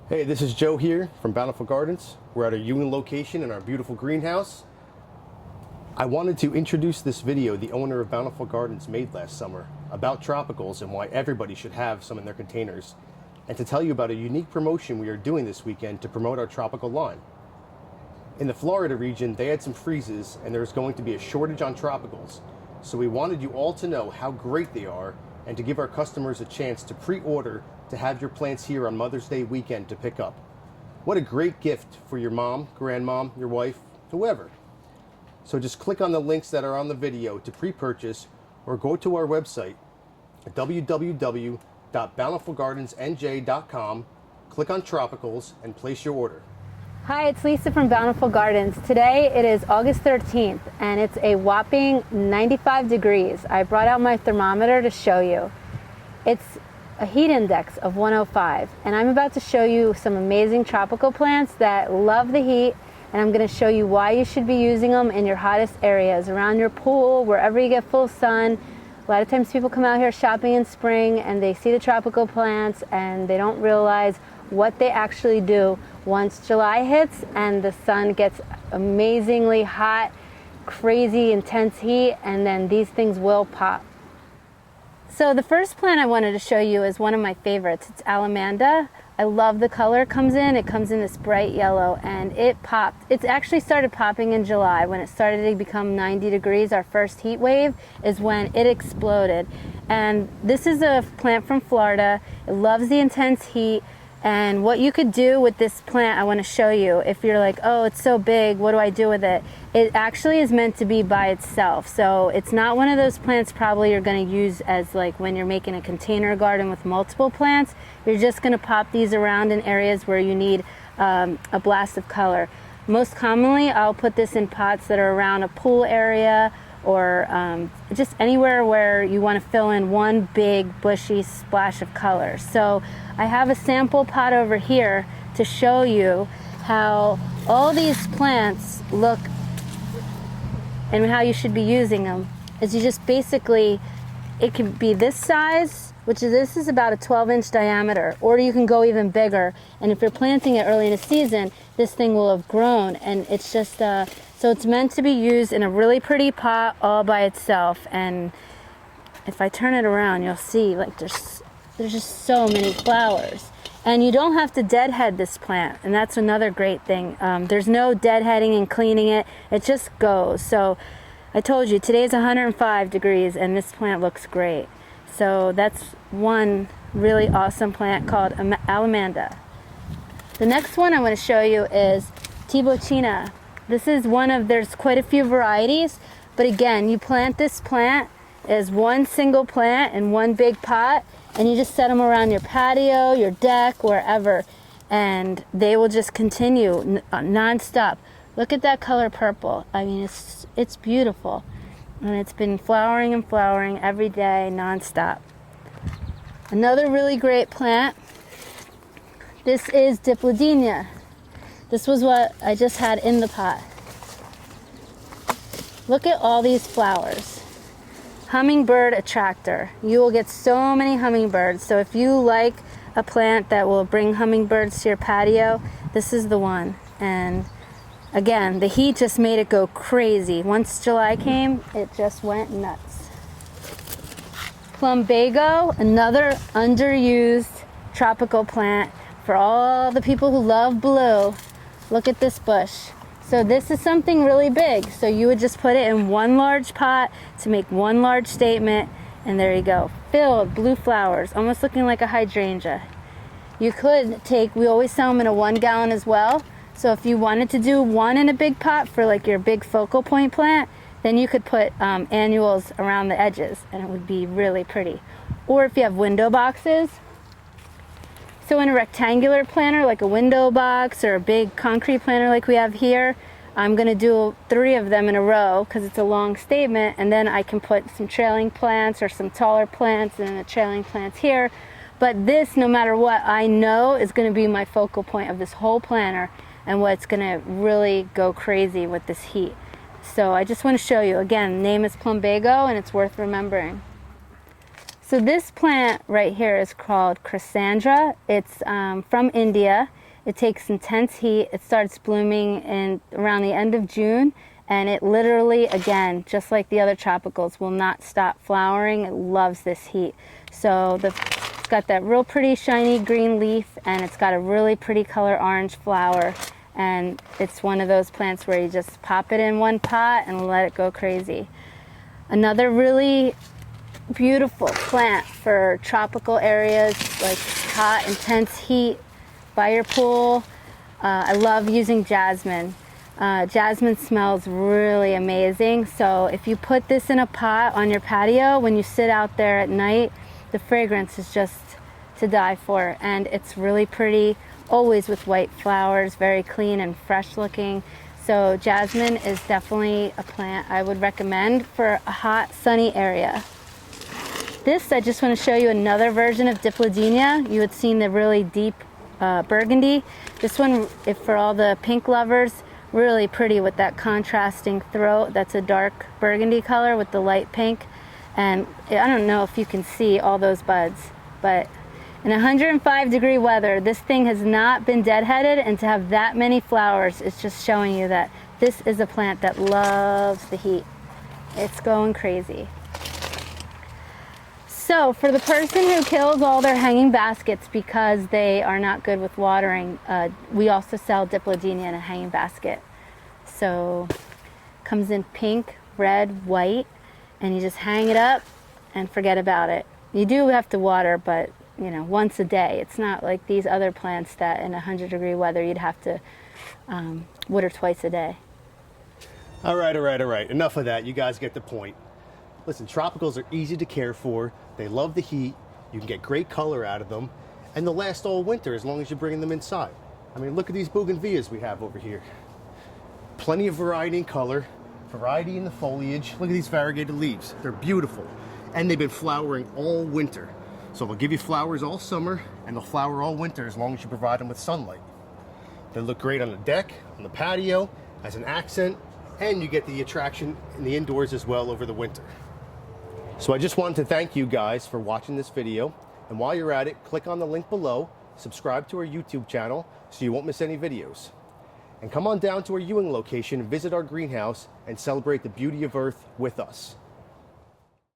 Hey, this is Joe here from Bountiful Gardens. We're at our Ewing location in our beautiful greenhouse. I wanted to introduce this video the owner of Bountiful Gardens made last summer about tropicals and why everybody should have some in their containers, and to tell you about a unique promotion we are doing this weekend to promote our tropical line. In the Florida region, they had some freezes and there's going to be a shortage on tropicals, so we wanted you all to know how great they are and to give our customers a chance to pre-order to have your plants here on Mother's Day weekend to pick up. What a great gift for your mom, grandmom, your wife, whoever. So just click on the links that are on the video to pre-purchase, or go to our website at www.bountifulgardensnj.com, click on tropicals and place your order. Hi, it's Lisa from Bountiful Gardens. Today it is August 13th and it's a whopping 95 degrees. I brought out my thermometer to show you. It's a heat index of 105, and I'm about to show you some amazing tropical plants that love the heat, and I'm going to show you why you should be using them in your hottest areas, around your pool, wherever you get full sun. A lot of times people come out here shopping in spring and they see the tropical plants and they don't realize what they actually do once July hits and the sun gets amazingly hot, crazy intense heat, and then these things will pop. So the first plant I wanted to show you is one of my favorites. It's Alamanda. I love the color it comes in. It comes in this bright yellow, and it popped. It's actually started popping in July when it started to become 90 degrees. Our first heat wave is when it exploded. And this is a plant from Florida. It loves the intense heat. And what you could do with this plant, I want to show you. If you're like, oh, it's so big, what do I do with it? It actually is meant to be by itself. So it's not one of those plants probably you're going to use as like when you're making a container garden with multiple plants. You're just going to pop these around in areas where you need a blast of color. Most commonly, I'll put this in pots that are around a pool area, or just anywhere where you want to fill in one big bushy splash of color. So I have a sample pot over here to show you how all these plants look and how you should be using them. Is you just basically, it can be this size, this is about a 12-inch diameter, or you can go even bigger. And if you're planting it early in the season, this thing will have grown, and it's just so it's meant to be used in a really pretty pot all by itself. And if I turn it around, you'll see like there's just so many flowers. And you don't have to deadhead this plant, and that's another great thing. There's no deadheading and cleaning it. It just goes. So I told you, today's 105 degrees, and this plant looks great. So that's one really awesome plant called Alamanda. The next one I want to show you is Tibocina. This is there's quite a few varieties, but again, you plant this plant as one single plant in one big pot, and you just set them around your patio, your deck, wherever, and they will just continue non-stop. Look at that color purple. I mean, it's beautiful, and it's been flowering and flowering every day non-stop. Another really great plant, this is Diplodenia. This was what I just had in the pot. Look at all these flowers. Hummingbird attractor. You will get so many hummingbirds. So if you like a plant that will bring hummingbirds to your patio, this is the one. And again, the heat just made it go crazy. Once July came, it just went nuts. Plumbago, another underused tropical plant for all the people who love blue. Look at this bush. So this is something really big. So you would just put it in one large pot to make one large statement, and there you go. Filled blue flowers, almost looking like a hydrangea. You could we always sell them in a 1 gallon as well. So if you wanted to do one in a big pot for like your big focal point plant, then you could put annuals around the edges, and it would be really pretty. Or if you have window boxes, so in a rectangular planter, like a window box or a big concrete planter like we have here, I'm going to do 3 of them in a row because it's a long statement, and then I can put some trailing plants or some taller plants and the trailing plants here. But this, no matter what, I know is going to be my focal point of this whole planter and what's going to really go crazy with this heat. So I just want to show you, again, name is Plumbago, and it's worth remembering. So this plant right here is called Chrysandra. It's from India. It takes intense heat. It starts blooming in around the end of June, and it literally, again, just like the other tropicals, will not stop flowering. It loves this heat. So it's got that real pretty shiny green leaf, and it's got a really pretty color orange flower. And it's one of those plants where you just pop it in one pot and let it go crazy. Another really beautiful plant for tropical areas like hot, intense heat by your pool. I love using jasmine. Jasmine smells really amazing. So if you put this in a pot on your patio, when you sit out there at night, the fragrance is just to die for. And it's really pretty, always with white flowers, very clean and fresh looking. So jasmine is definitely a plant I would recommend for a hot, sunny area. This, I just want to show you another version of Dipladenia. You had seen the really deep burgundy. This one, if for all the pink lovers, really pretty with that contrasting throat. That's a dark burgundy color with the light pink. And I don't know if you can see all those buds, but in 105-degree weather, this thing has not been deadheaded, and to have that many flowers is just showing you that this is a plant that loves the heat. It's going crazy. So for the person who kills all their hanging baskets because they are not good with watering, we also sell Dipladenia in a hanging basket. So it comes in pink, red, white, and you just hang it up and forget about it. You do have to water, but you know, once a day. It's not like these other plants that in 100-degree weather you'd have to water twice a day. All right. Enough of that. You guys get the point. Listen, tropicals are easy to care for. They love the heat. You can get great color out of them. And they'll last all winter as long as you're bringing them inside. I mean, look at these bougainvilleas we have over here. Plenty of variety in color, variety in the foliage. Look at these variegated leaves. They're beautiful. And they've been flowering all winter. So they'll give you flowers all summer, and they'll flower all winter as long as you provide them with sunlight. They look great on the deck, on the patio, as an accent, and you get the attraction in the indoors as well over the winter. So I just wanted to thank you guys for watching this video. And while you're at it, click on the link below, subscribe to our YouTube channel so you won't miss any videos. And come on down to our Ewing location, visit our greenhouse, and celebrate the beauty of Earth with us.